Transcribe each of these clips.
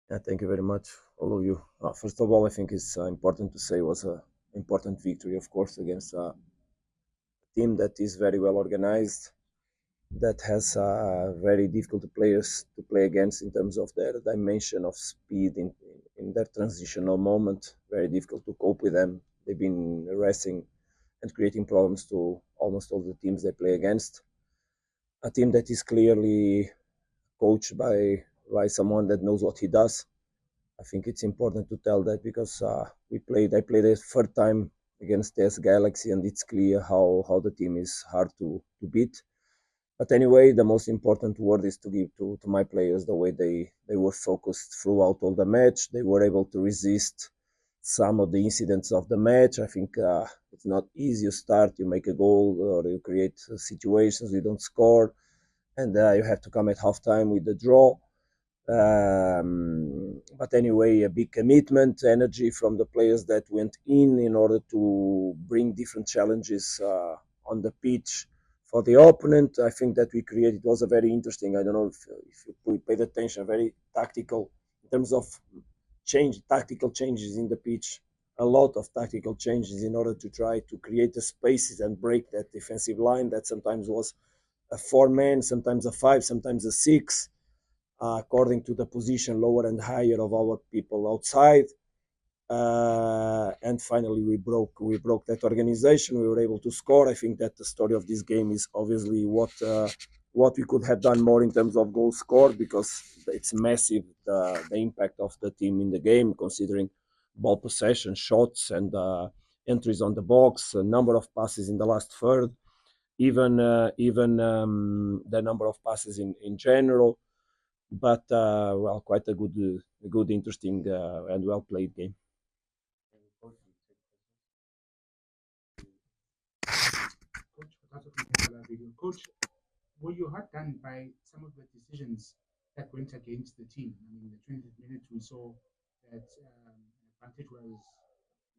Yeah, thank you very much, all of you. First of all, I think it's important to say it was an important victory, of course, against a team that is very well organized, that has very difficult players to play against in terms of their dimension of speed in their transitional moment. Very difficult to cope with them. They've been racing and creating problems to almost all the teams they play against. A team that is clearly coached by someone that knows what he does. I think it's important to tell that because I played a third time against TS Galaxy, and it's clear how the team is hard to beat. But anyway, the most important word is to give to my players the way they were focused throughout all the match. They were able to resist some of the incidents of the match. I think it's not easy. You start, you make a goal, or you create situations, you don't score, and you have to come at halftime with the draw. But anyway, a big commitment, energy from the players that went in order to bring different challenges on the pitch for the opponent. I think that we created was a very interesting. I don't know if you paid attention, very tactical in terms of tactical changes in the pitch. A lot of tactical changes in order to try to create the spaces and break that defensive line that sometimes was a four man, sometimes a five, sometimes a six according to the position lower and higher of our people outside. And finally, we broke that organization. We were able to score. I think that the story of this game is obviously what we could have done more in terms of goals scored because it's massive the impact of the team in the game, considering ball possession, shots, and entries on the box, a number of passes in the last third, even the number of passes in general, but well, quite a good, interesting, and well played game. Coach, Cardoso from Kevlar Radio. Coach, were you hard done by some of the decisions that went against the team? I mean, the 20th minute we saw that advantage was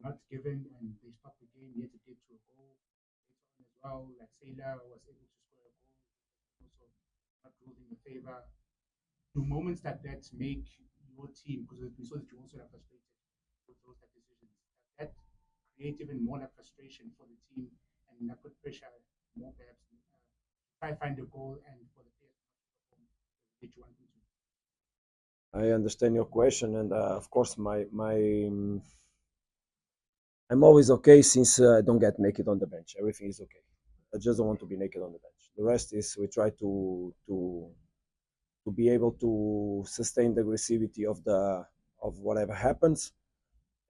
not given and they stopped the game yet to get to a goal. Later on as well, like Sailor was able to score a goal, also not ruled in the favor. Do moments like that make your team, because we saw that you also are frustrated with those type decisions, that create even more like frustration for the team and that put pressure more perhaps try find a goal and for the players to perform that you want them to. I understand your question, and of course, I'm always okay since I don't get naked on the bench. Everything is okay. I just don't want to be naked on the bench. The rest is we try to be able to sustain the aggressivity of whatever happens.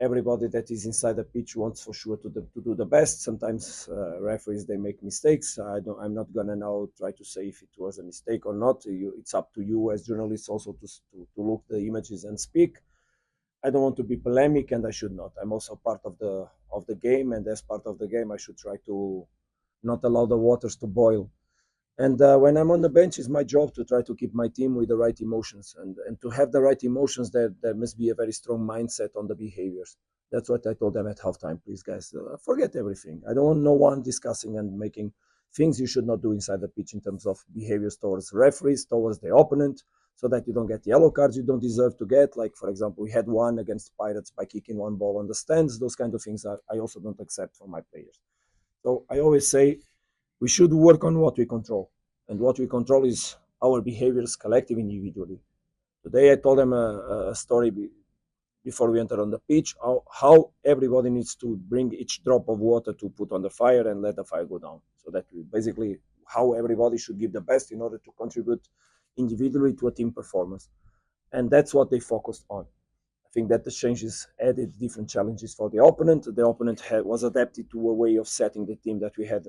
Everybody that is inside the pitch wants for sure to do the best. Sometimes referees they make mistakes. I'm not gonna now try to say if it was a mistake or not. It's up to you as journalists also to look the images and speak. I don't want to be polemic, and I should not. I'm also part of the game, and as part of the game, I should try to not allow the waters to boil. And when I'm on the bench, it's my job to try to keep my team with the right emotions. And to have the right emotions, there must be a very strong mindset on the behaviors. That's what I told them at halftime. Please, guys, forget everything. I don't want no one discussing and making things you should not do inside the pitch in terms of behaviors towards referees, towards the opponent, so that you don't get yellow cards you don't deserve to get. Like, for example, we had one against Pirates by kicking one ball on the stands. Those kind of things I also don't accept from my players. So I always say we should work on what we control. And what we control is our behaviors, collective, individually. Today, I told them a story before we enter on the pitch, how everybody needs to bring each drop of water to put on the fire and let the fire go down. So that we basically how everybody should give the best in order to contribute individually to a team performance. And that's what they focused on. I think that the changes added different challenges for the opponent. The opponent was adapted to a way of setting the team that we had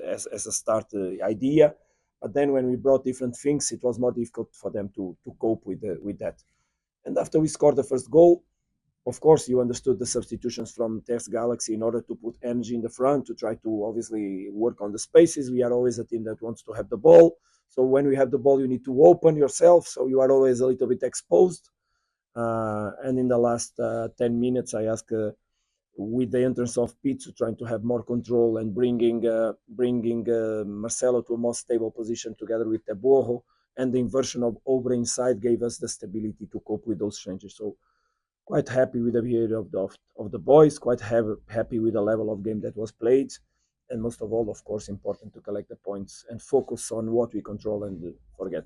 as a start idea. But then when we brought different things, it was more difficult for them to cope with that. And after we scored the first goal, of course, you understood the substitutions from Test Galaxy in order to put energy in the front to try to obviously work on the spaces. We are always a team that wants to have the ball. So when we have the ball, you need to open yourself. So you are always a little bit exposed. And in the last 10 minutes, I asked with the entrance of Pizzo, trying to have more control and bringing Marcelo to a more stable position together with Teboho and the inversion of Obre inside gave us the stability to cope with those changes. So quite happy with the behavior of the boys, quite happy with the level of game that was played, and most of all, of course, important to collect the points and focus on what we control and forget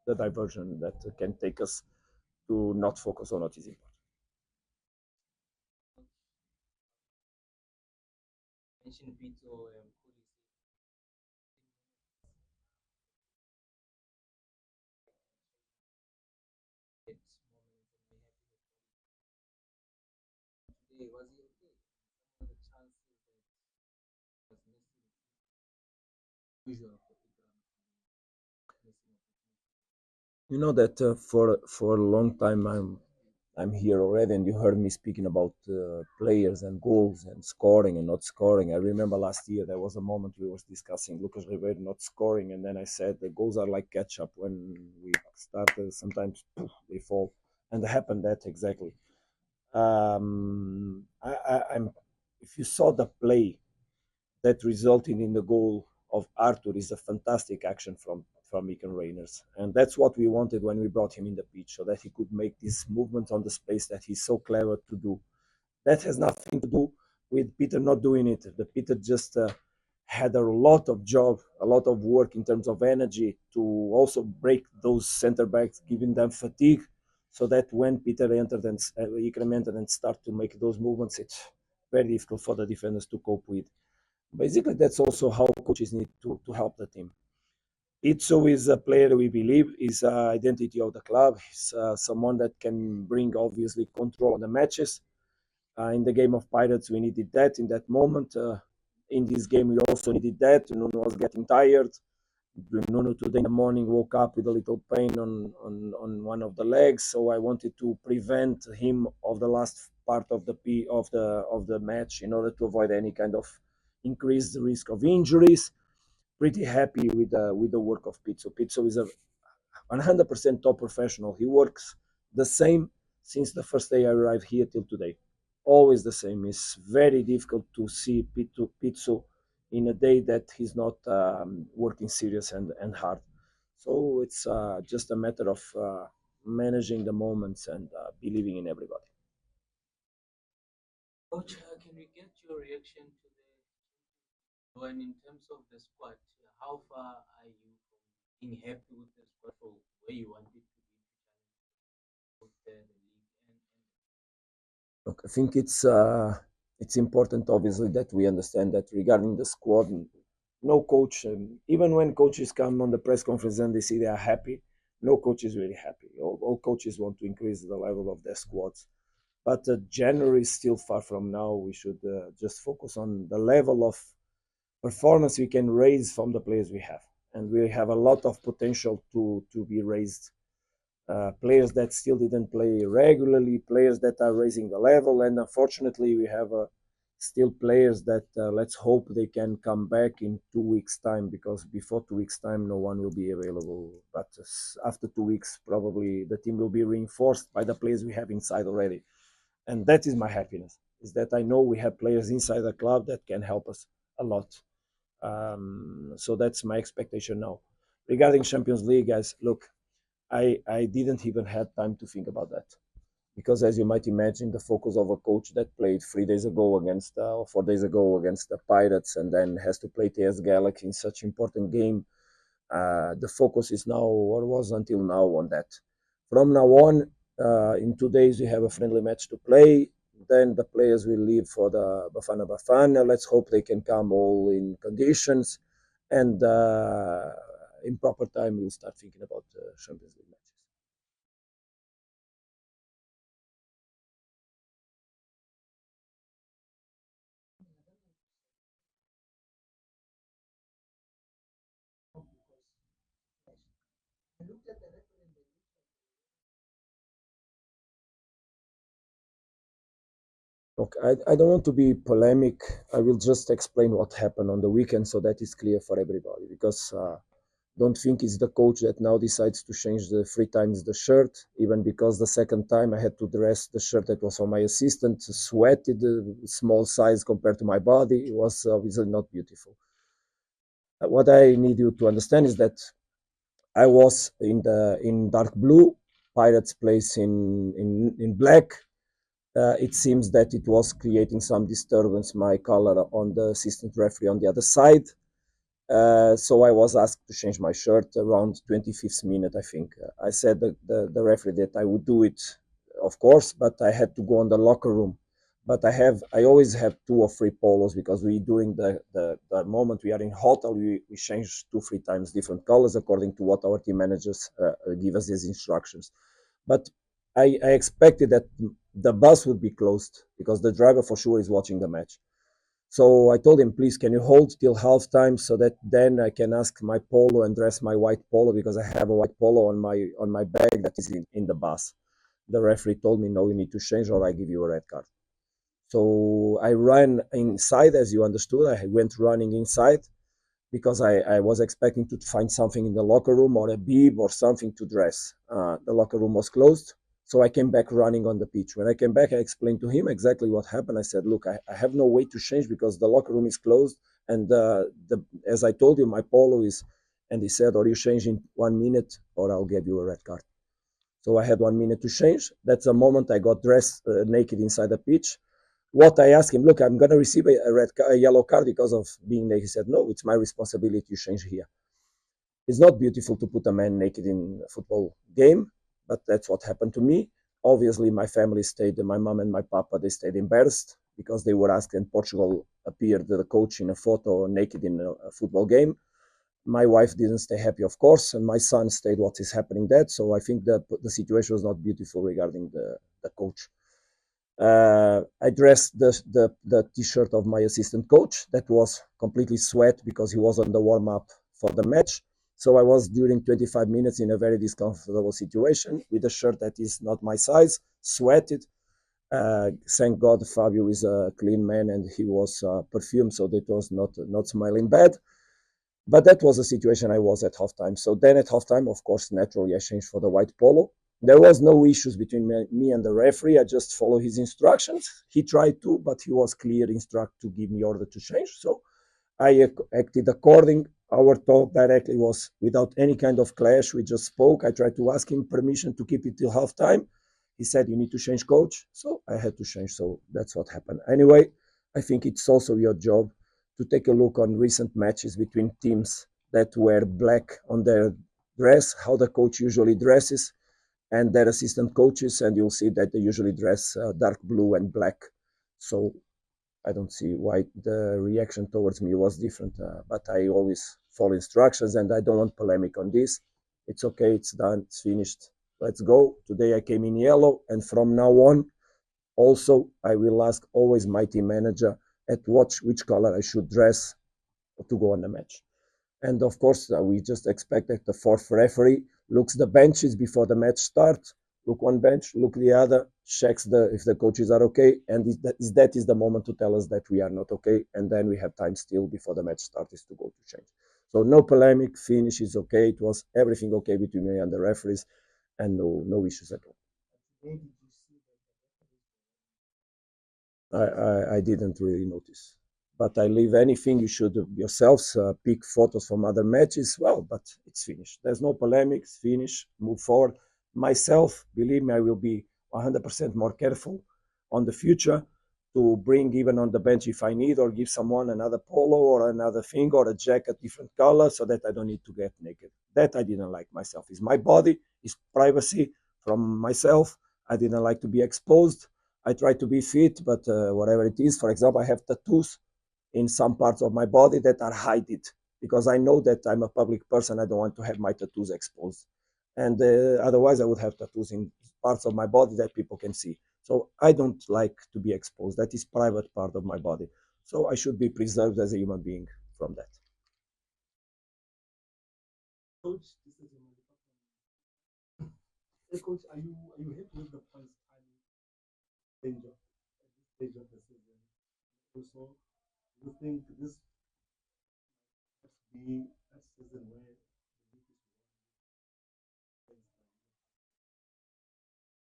the diversion that can take us to not focus on what is important. You know that for a long time I'm here already, and you heard me speaking about players and goals and scoring and not scoring. I remember last year there was a moment we was discussing Lucas Ribeiro not scoring, and then I said the goals are like ketchup. When we start, sometimes poof, they fall, and it happened that exactly. I'm. If you saw the play that resulted in the goal of Arthur is a fantastic action from Mikel Reiners. And that's what we wanted when we brought him in the pitch, so that he could make these movements on the space that he's so clever to do. That has nothing to do with Peter not doing it. The Peter just had a lot of job, a lot of work in terms of energy to also break those center backs, giving them fatigue, so that when Peter entered and Ikram entered and start to make those movements, it's very difficult for the defenders to cope with. Basically, that's also how coaches need to help the team. Itzo is a player we believe is identity of the club. He's someone that can bring obviously control on the matches. In the game of Pirates, we needed that in that moment. In this game, we also needed that. Nuno was getting tired. Nuno today in the morning woke up with a little pain on one of the legs, so I wanted to prevent him of the last part of the match in order to avoid any kind of increased risk of injuries. Pretty happy with the work of Pizzo. Pizzo is a 100% top professional. He works the same since the first day I arrived here till today. Always the same. It's very difficult to see Pizzo in a day that he's not working serious and hard. So it's just a matter of managing the moments and believing in everybody. Look, I think it's important, obviously, that we understand that regarding the squad, no coach, even when coaches come on the press conference and they say they are happy, no coach is really happy. All coaches want to increase the level of their squads, but January is still far from now. We should just focus on the level of performance we can raise from the players we have, and we have a lot of potential to be raised, players that still didn't play regularly, players that are raising the level, and unfortunately, we have still players that let's hope they can come back in 2 weeks' time, because before 2 weeks' time, no one will be available. But after 2 weeks, probably the team will be reinforced by the players we have inside already, and that is my happiness. Is that I know we have players inside the club that can help us a lot. So that's my expectation now. Regarding Champions League, guys, look, I didn't even have time to think about that, because, as you might imagine, the focus of a coach that played 3 days ago against or 4 days ago against the Pirates and then has to play TS Galaxy in such important game, the focus is now, or was until now, on that. From now on, in 2 days we have a friendly match to play. Then the players will leave for the Bafana Bafana. Let's hope they can come all in conditions, and in proper time we'll start thinking about Champions League matches. Okay, I don't want to be polemic. I will just explain what happened on the weekend so that is clear for everybody. Because don't think it's the coach that now decides to change the 3 times the shirt, even because the second time I had to dress the shirt that was for my assistant, sweated, small size compared to my body. It was obviously not beautiful. What I need you to understand is that I was in dark blue, Pirates plays in black. It seems that it was creating some disturbance, my color on the assistant referee on the other side. So I was asked to change my shirt around 25th minute, I think. I said the referee that I would do it, of course, but I had to go on the locker room. But I always have two or three polos because we during the moment we are in hotel we change two three times different colors according to what our team managers give us these instructions. But I expected that the bus would be closed because the driver for sure is watching the match. So I told him, please, can you hold till halftime so that then I can ask my polo and dress my white polo because I have a white polo on my bag that is in the bus. The referee told me, no, you need to change or I give you a red card. So I ran inside, as you understood. I went running inside because I was expecting to find something in the locker room or a bib or something to dress. The locker room was closed. So I came back running on the pitch. When I came back, I explained to him exactly what happened. I said, look, I have no way to change because the locker room is closed. And as I told you, my polo is, and he said, or you change in 1 minute or I'll give you a red card. So I had 1 minute to change. That's the moment I got dressed naked inside the pitch. What I asked him, look, I'm going to receive a yellow card because of being naked. He said, no, it's my responsibility to change here. It's not beautiful to put a man naked in a football game, but that's what happened to me. Obviously, my family stayed, my mom and my papa, they stayed embarrassed because they were asked, and Portugal appeared the coach in a photo naked in a football game. My wife didn't stay happy, of course, and my son stayed what is happening there. So I think that the situation was not beautiful regarding the coach. I dressed the t-shirt of my assistant coach that was completely sweat because he was on the warm-up for the match. So I was during 25 minutes in a very discomfortable situation with a shirt that is not my size, sweated. Thank God Fabio is a clean man and he was perfumed, so that was not smelling bad. But that was the situation I was at halftime. So then at halftime, of course, naturally I changed for the white polo. There was no issues between me and the referee. I just follow his instructions. He tried to, but he was clear instruct to give me order to change. So I acted according. Our talk directly was without any kind of clash. We just spoke. I tried to ask him permission to keep it till halftime. He said, you need to change coach. So I had to change. So that's what happened. Anyway, I think it's also your job to take a look on recent matches between teams that wear black on their dress, how the coach usually dresses, and their assistant coaches, and you'll see that they usually dress dark blue and black. So I don't see why the reaction towards me was different, but I always follow instructions and I don't want polemic on this. It's okay, it's done, it's finished. Let's go. Today I came in yellow, and from now on, also I will ask always my team manager at which color I should dress to go on the match. And of course, we just expect that the fourth referee looks the benches before the match starts. Look one bench, look the other, checks if the coaches are okay, and that is the moment to tell us that we are not okay, and then we have time still before the match starts to go to change. So no polemic, finish is okay. It was everything okay between me and the referees, and no issues at all. I didn't really notice. But I leave anything you should yourselves pick photos from other matches. Well, but it's finished. There's no polemics. Finish. Move forward. Myself, believe me, I will be 100% more careful on the future to bring even on the bench if I need, or give someone another polo or another thing or a jacket different color so that I don't need to get naked. That I didn't like myself. It's my body. It's privacy from myself. I didn't like to be exposed. I try to be fit, but whatever it is, for example, I have tattoos in some parts of my body that are hidden because I know that I'm a public person. I don't want to have my tattoos exposed. And otherwise, I would have tattoos in parts of my body that people can see. So I don't like to be exposed. That is private part of my body. So I should be preserved as a human being from that. Coach, this is hey, Coach, are you happy with the points danger at this stage of the season? Also, do you think this must be a season where the league is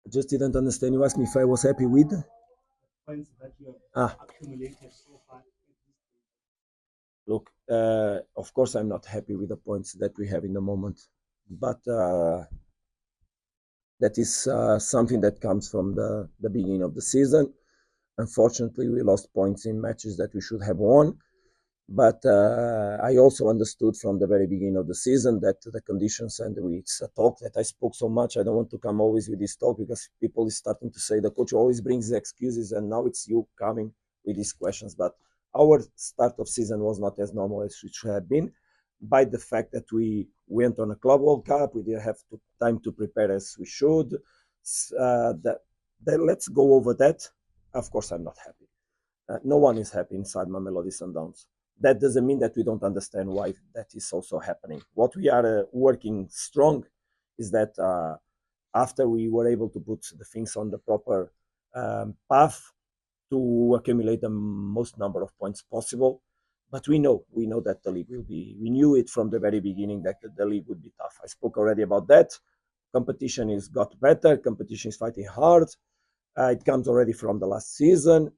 I just didn't understand. You asked me if I was happy with. points that you Ah, have accumulated so far at this stage? look, of course, I'm not happy with the points that we have in the moment. but that is something that comes from the beginning of the season. Unfortunately, we lost points in matches that we should have won. But I also understood from the very beginning of the season that the conditions, and it's a talk that I spoke so much. I don't want to come always with this talk because people is starting to say the coach always brings the excuses, and now it's you coming with these questions. But our start of season was not as normal as it should have been, by the fact that we went on a Club World Cup. We didn't have time to prepare as we should. Let's go over that. Of course, I'm not happy. No one is happy inside Mamelodi Sundowns. That doesn't mean that we don't understand why that is also happening. What we are working strong is that after we were able to put the things on the proper path to accumulate the most number of points possible. But we know that the league will be. We knew it from the very beginning that the league would be tough. I spoke already about that. Competition is got better. Competition is fighting hard. It comes already from the last season.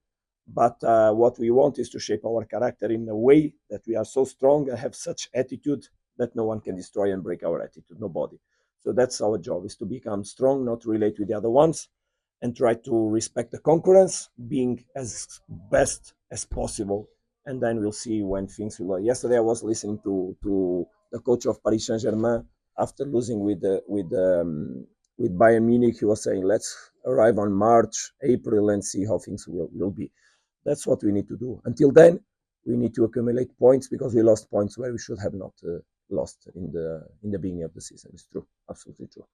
But what we want is to shape our character in a way that we are so strong and have such attitude that no one can destroy and break our attitude, nobody. So that's our job, is to become strong, not relate with the other ones, and try to respect the concurrence, being as best as possible. And then we'll see when things will. Yesterday, I was listening to the coach of Paris Saint Germain after losing with Bayern Munich. He was saying, "Let's arrive on March, April, and see how things will be." That's what we need to do. Until then, we need to accumulate points because we lost points where we should have not lost in the beginning of the season. It's true, absolutely true.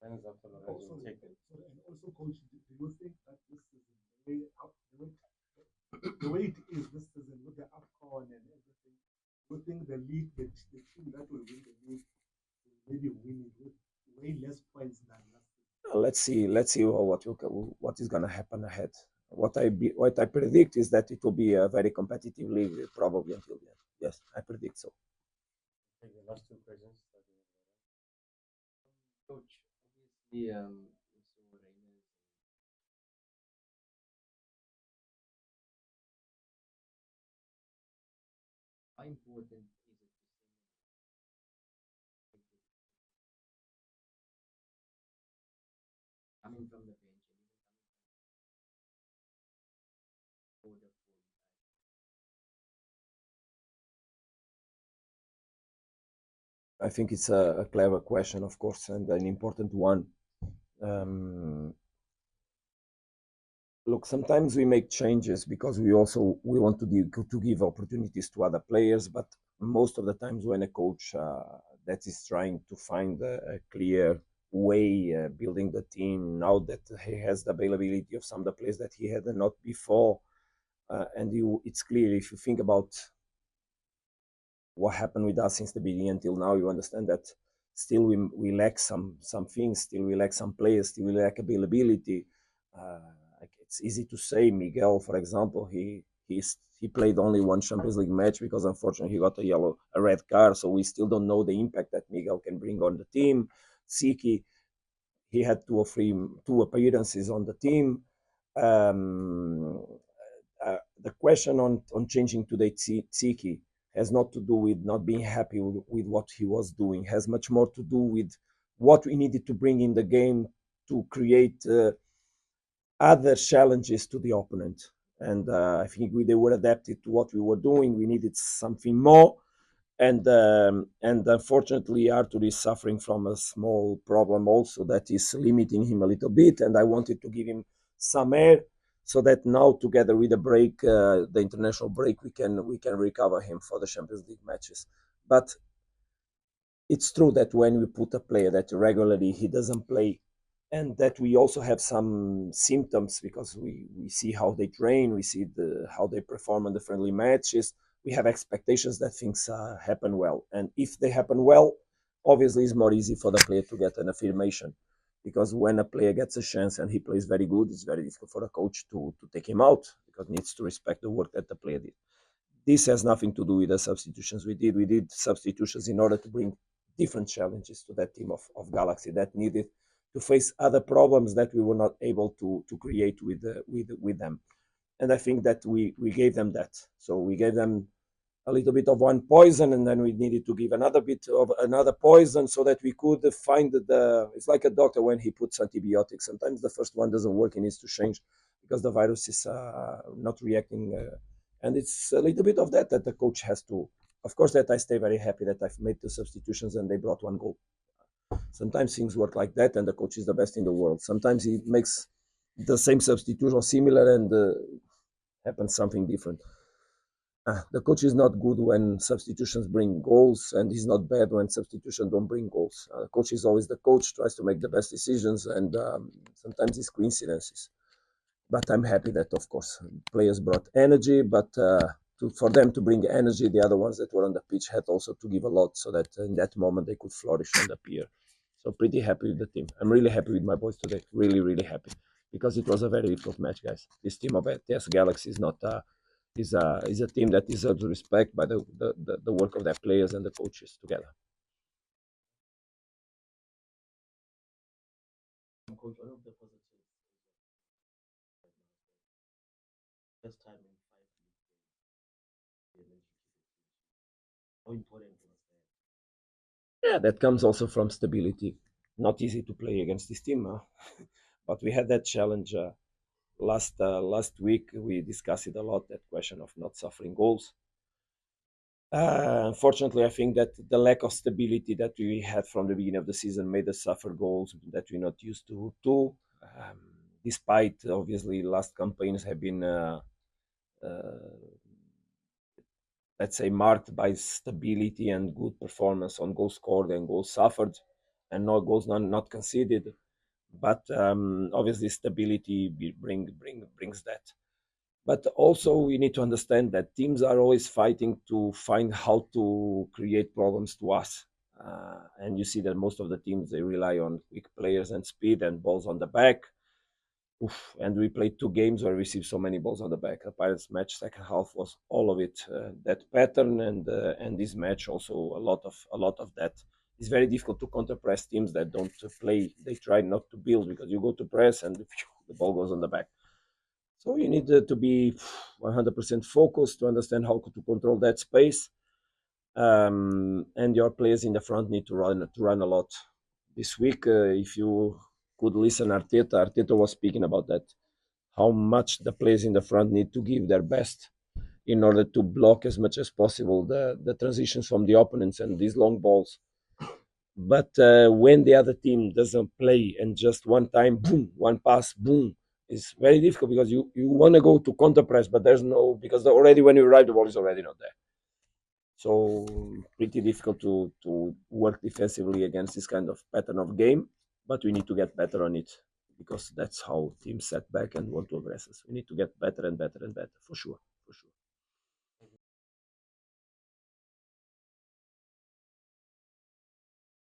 Also, coach, do you think that this is the way out, the way it is this season with the AFCON and everything? Do you think the league, the team that will win the league, will maybe win it with way less points than last season? Let's see what is going to happen ahead. What I predict is that it will be a very competitive league, probably until the end. Yes, I predict so. Okay, the last two questions. Coach, obviously, we saw Reina's how important is it to see coming from the bench and even coming from the form? I think it's a clever question, of course, and an important one. Um, Look, sometimes we make changes because we want to give opportunities to other players, but most of the times when a coach that is trying to find a clear way building the team now that he has the availability of some of the players that he had not before, it's clear if you think about what happened with us since the beginning until now, you understand that still we lack some things, still we lack some players, still we lack availability. It's easy to say Miguel, for example, he played only one Champions League match because unfortunately he got a red card, so we still don't know the impact that Miguel can bring on the team. Siki, he had two appearances on the team. Um, the question on changing today Tsiki has not to do with not being happy with what he was doing, has much more to do with what we needed to bring in the game to create other challenges to the opponent. And I think they were adapted to what we were doing. We needed something more, and unfortunately Arthur is suffering from a small problem also that is limiting him a little bit, and I wanted to give him some air so that now together with the break, the international break, we can recover him for the Champions League matches. But it's true that when we put a player that regularly he doesn't play, and that we also have some symptoms because we see how they train, we see how they perform in the friendly matches. We have expectations that things happen well, and if they happen well, obviously it's more easy for the player to get an affirmation, because when a player gets a chance and he plays very good, it's very difficult for a coach to take him out because he needs to respect the work that the player did. This has nothing to do with the substitutions we did. We did substitutions in order to bring different challenges to that team of Galaxy that needed to face other problems that we were not able to create with them. And I think that we gave them that. So we gave them a little bit of one poison, and then we needed to give another bit of another poison so that we could find the. It's like a doctor when he puts antibiotics. Sometimes the first one doesn't work; he needs to change because the virus is not reacting, and it's a little bit of that the coach has to. Of course, that I stay very happy that I've made 2 substitutions and they brought 1 goal. Sometimes things work like that, and the coach is the best in the world. Sometimes he makes the same substitution or similar, and happens something different. The coach is not good when substitutions bring goals, and he's not bad when substitutions don't bring goals. The coach is always the coach, tries to make the best decisions, and sometimes it's coincidences. But I'm happy that, of course, players brought energy, but for them to bring energy, the other ones that were on the pitch had also to give a lot so that in that moment they could flourish and appear. So pretty happy with the team. I'm really happy with my boys today. Really, really happy because it was a very difficult match, guys. This team of ATS Galaxy is not is a team that deserves respect by the work of their players and the coaches together. Coach, one of the positives first time in 5 league games, how important was that? Yeah, that comes also from stability. Not easy to play against this team, but we had that challenge last week. We discussed it a lot. That question of not suffering goals. Unfortunately, I think that the lack of stability that we had from the beginning of the season made us suffer goals that we're not used to. Too, despite obviously last campaigns have been, let's say, marked by stability and good performance on goals scored and goals suffered, and no goals not conceded. But obviously, stability brings that. But also, we need to understand that teams are always fighting to find how to create problems to us. And you see that most of the teams they rely on quick players and speed and balls on the back. Oof. And we played 2 games where we received so many balls on the back. The Pirates match second half was all of it that pattern, and this match also a lot of that. It's very difficult to counter press teams that don't play. They try not to build because you go to press and the ball goes on the back. So you need to be 100% focused to understand how to control that space, and your players in the front need to run a lot. This week, if you could listen, Arteta was speaking about that, how much the players in the front need to give their best in order to block as much as possible the transitions from the opponents and these long balls. But when the other team doesn't play and just one time, boom, one pass, boom, it's very difficult because you want to go to counter press, but there's no, because already when you arrive, the ball is already not there. So pretty difficult to work defensively against this kind of pattern of game, but we need to get better on it because that's how teams set back and want to aggress us. We need to get better and better and better for sure.